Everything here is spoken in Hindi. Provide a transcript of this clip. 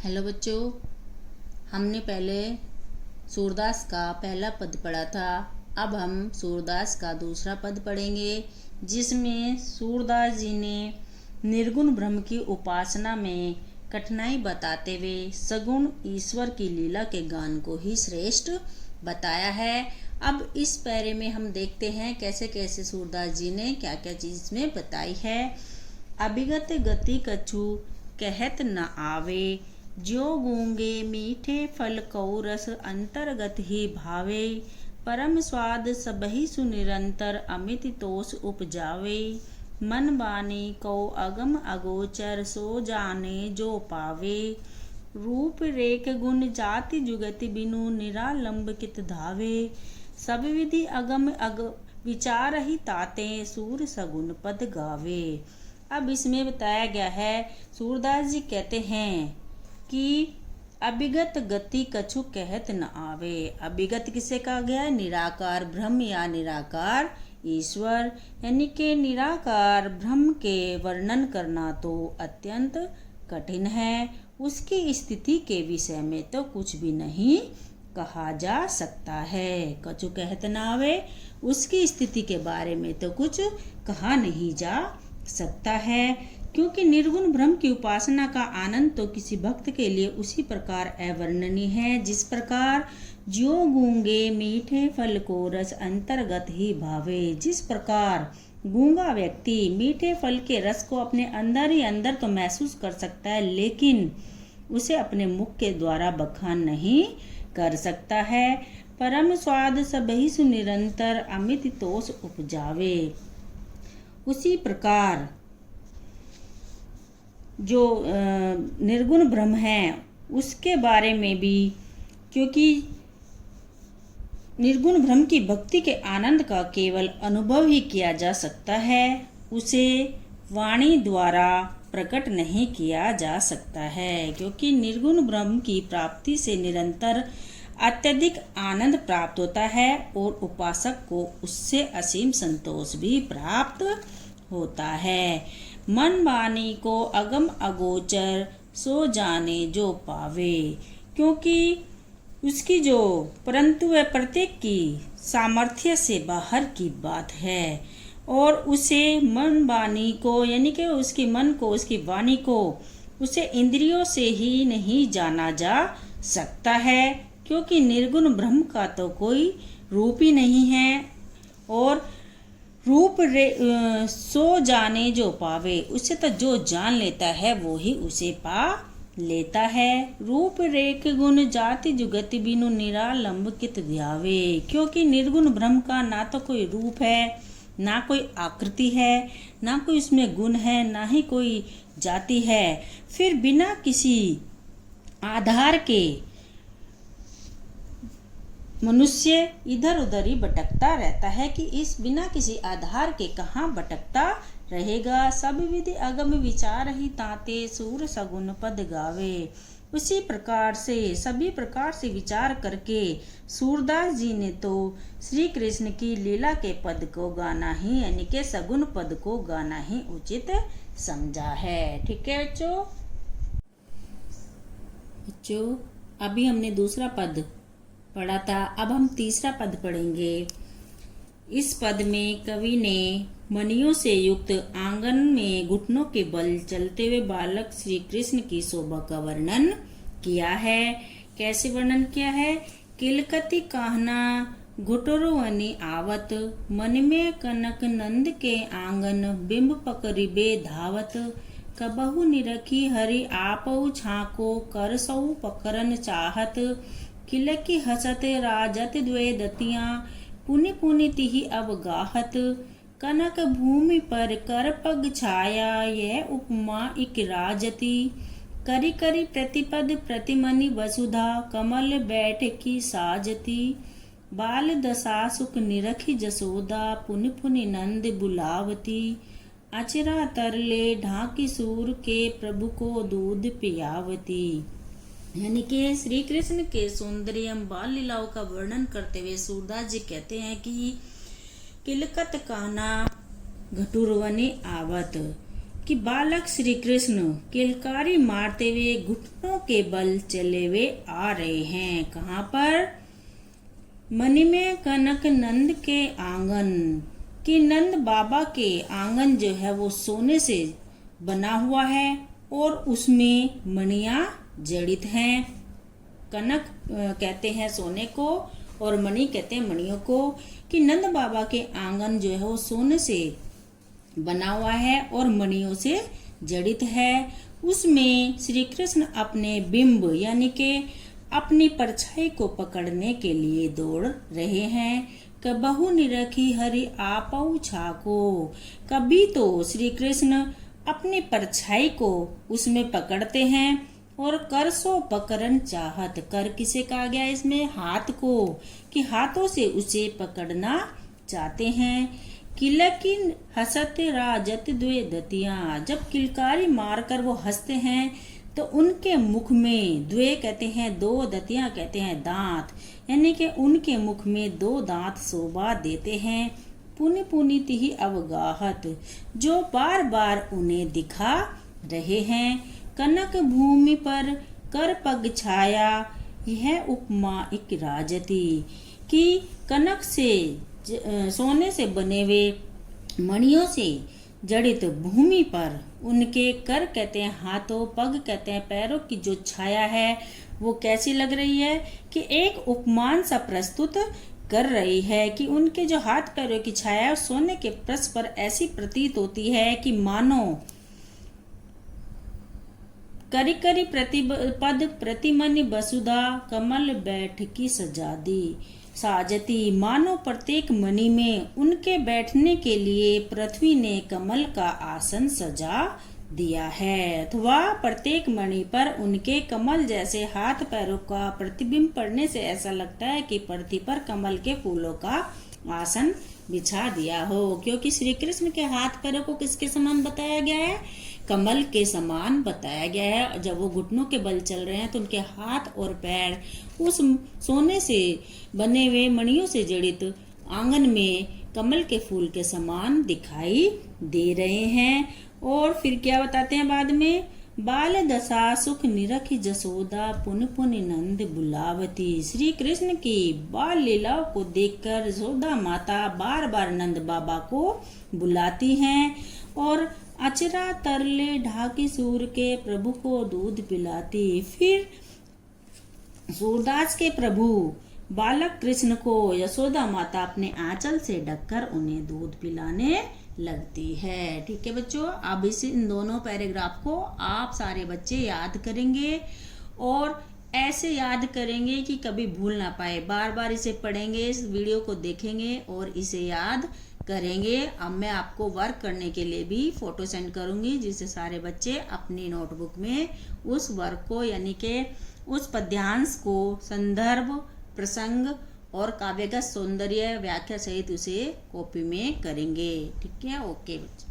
हेलो बच्चों, हमने पहले सूरदास का पहला पद पढ़ा था। अब हम सूरदास का दूसरा पद पढ़ेंगे, जिसमें सूरदास जी ने निर्गुण ब्रह्म की उपासना में कठिनाई बताते हुए सगुण ईश्वर की लीला के गान को ही श्रेष्ठ बताया है। अब इस पैरे में हम देखते हैं कैसे कैसे सूरदास जी ने क्या क्या चीज़ में बताई है। अभिगत गति कछु कहत न आवे, ज्यो गूंगे मीठे फल कौ रस अंतर्गत ही भावे, परम स्वाद सबहि सुनिरंतर अमित तोष उपजावे, मन बानी कौ अगम अगोचर सो जाने जो पावे, रूप रेख गुण जाति जुगति बिनु निरालंब कित धावे, सब विधि अगम अग विचार ही ताते सूर सगुन पद गावे। अब इसमें बताया गया है, सूरदास जी कहते हैं कि अभिगत गति कछु कहत न आवे। अभिगत किसे कहा गया है? निराकार ब्रह्म या निराकार ईश्वर, यानी कि निराकार ब्रह्म के वर्णन करना तो अत्यंत कठिन है। उसकी स्थिति के विषय में तो कुछ भी नहीं कहा जा सकता है। कछु कहत न आवे, उसकी स्थिति के बारे में तो कुछ कहा नहीं जा सकता है, क्योंकि निर्गुण ब्रह्म की उपासना का आनंद तो किसी भक्त के लिए उसी प्रकार अवर्णनीय है जिस प्रकार ज्यो गूंगे मीठे फल को रस अंतर्गत ही भावे। जिस प्रकार गूंगा व्यक्ति मीठे फल के रस को अपने अंदर ही अंदर तो महसूस कर सकता है, लेकिन उसे अपने मुख के द्वारा बखान नहीं कर सकता है। परम स्वाद सबहि सुनिरंतर अमित तोष उपजावे। उसी प्रकार जो निर्गुण ब्रह्म है उसके बारे में भी, क्योंकि निर्गुण ब्रह्म की भक्ति के आनंद का केवल अनुभव ही किया जा सकता है, उसे वाणी द्वारा प्रकट नहीं किया जा सकता है, क्योंकि निर्गुण ब्रह्म की प्राप्ति से निरंतर अत्यधिक आनंद प्राप्त होता है और उपासक को उससे असीम संतोष भी प्राप्त होता है। मन वाणी को अगम अगोचर सो जाने जो पावे, क्योंकि उसकी जो परंतु वह प्रत्येक की सामर्थ्य से बाहर की बात है और उसे मन वाणी को, यानी कि उसके मन को, उसकी वाणी को उसे इंद्रियों से ही नहीं जाना जा सकता है, क्योंकि निर्गुण ब्रह्म का तो कोई रूप ही नहीं है और रूप सो जाने जो पावे, उसे तो जो जान लेता है वो ही उसे पा लेता है। रूप रेख गुण जाति जुगति बिनु निरालंब कित ध्यावे, क्योंकि निर्गुण ब्रह्म का ना तो कोई रूप है, ना कोई आकृति है, ना कोई उसमें गुण है, ना ही कोई जाति है। फिर बिना किसी आधार के मनुष्य इधर उधर ही भटकता रहता है कि इस बिना किसी आधार के कहाँ भटकता रहेगा। सब विधि अगम विचार ही ताते सूर सगुन पद गावे। उसी प्रकार से सभी प्रकार से विचार करके सूरदास जी ने तो श्री कृष्ण की लीला के पद को गाना ही, यानी के सगुन पद को गाना ही उचित समझा है। ठीक है बच्चों, अभी हमने दूसरा पद पढ़ा था, अब हम तीसरा पद पढ़ेंगे। इस पद में कवि ने मणियों से युक्त आंगन में घुटनों के बल चलते हुए बालक श्री कृष्ण की शोभा का वर्णन किया है। कैसे वर्णन किया है? किलकती कहना घुटरोवनी आवत, मन में कनक नंद के आंगन बिंब पकड़िबे धावत, कबहु निरखी हरि आपऊ छाको करसऊ पकरन चाहत, किलकी हसत राजत द्वे दतियां पुनि पुनि तिहि अवगाहत, कनक भूमि पर कर पग छाया यह उपमा इक राजती, करी करी प्रतिपद प्रतिमनि वसुधा कमल बैठ की साजती, बाल दशा सुख निरखी जसोदा पुनि पुनि नंद बुलावती, अचरा तरले ढाकी सूर के प्रभु को दूध पियावती। यानी कि श्री कृष्ण के सौंदर्य बाल लीलाओं का वर्णन करते हुए सूरदास जी कहते हैं कि किलकत काना घटुरवनी आवत, कि बालक श्री कृष्ण किलकारी मारते हुए घुटनों के बल चले हुए आ रहे हैं। कहाँ पर? मणि में कनक नंद के आंगन, कि नंद बाबा के आंगन जो है वो सोने से बना हुआ है और उसमें मणियां जड़ित हैं। कनक कहते हैं सोने को और मणि कहते हैं मणियों को। कि नंद बाबा के आंगन जो है वो सोने से बना हुआ है और मणियों से जड़ित है। उसमें श्री कृष्ण अपने बिंब यानी के अपनी परछाई को पकड़ने के लिए दौड़ रहे हैं। कबहु निरखी हरि आपऊ छाको, कभी तो श्री कृष्ण अपनी परछाई को उसमें पकड़ते हैं और कर सो पकड़न चाहत, कर किसे कहा गया इसमें? हाथ को, कि हाथों से उसे पकड़ना चाहते हैं। किलकिन हसते राजत द्वे दतियां, जब किलकारी मारकर वो हंसते हैं तो उनके मुख में, द्वे कहते हैं दो, दतियां कहते हैं दांत, यानी कि उनके मुख में दो दांत शोभा देते हैं। पुनि पुनित ही अवगाहत, जो बार बार उन्हें दिखा रहे हैं। कनक भूमि पर कर पग छाया, यह उपमा एक राजती, कि कनक से सोने से बने हुए मणियों से जड़ित भूमि पर उनके कर कहते हैं हाथों, पग कहते हैं पैरों की जो छाया है वो कैसी लग रही है? कि एक उपमान सा प्रस्तुत कर रही है कि उनके जो हाथ पैरों की छाया सोने के पृष्ठ पर ऐसी प्रतीत होती है कि मानो करी करी प्रतिपद प्रतिमनि वसुधा कमल बैठ की सजादी साजती, मानो प्रत्येक मणि में उनके बैठने के लिए पृथ्वी ने कमल का आसन सजा दिया है, अथवा प्रत्येक मणि पर उनके कमल जैसे हाथ पैरों का प्रतिबिंब पड़ने से ऐसा लगता है कि पृथ्वी पर कमल के फूलों का आसन बिछा दिया हो। क्योंकि श्री कृष्ण के हाथ पैरों को किसके समान बताया गया है? कमल के समान बताया गया है। जब वो घुटनों के बल चल रहे हैं तो उनके हाथ और पैर उस सोने से बने हुए मणियों से जड़ित आंगन में कमल के फूल के समान दिखाई दे रहे हैं। और फिर क्या बताते हैं बाद में? बाल दशा सुख निरखी जसोदा पुन पुन नंद बुलावती, श्री कृष्ण की बाल लीलाओं को देखकर यशोदा माता बार बार नंद बाबा को बुलाती हैं और अचरा तरले ढाकी सूर के प्रभु को दूध पिलाती। फिर सूरदास के प्रभु बालक कृष्ण को यशोदा माता अपने आंचल से ढककर उन्हें दूध पिलाने लगती है। ठीक है बच्चों, अब इन दोनों पैराग्राफ को आप सारे बच्चे याद करेंगे और ऐसे याद करेंगे कि कभी भूल ना पाए। बार बार इसे पढ़ेंगे, इस वीडियो को देखेंगे और इसे याद करेंगे। अब मैं आपको वर्क करने के लिए भी फोटो सेंड करूंगी, जिससे सारे बच्चे अपनी नोटबुक में उस वर्क को यानी कि उस पद्यांश को संदर्भ, प्रसंग और काव्य का सौंदर्य व्याख्या सहित उसे कॉपी में करेंगे। ठीक है, ओके बच्चे।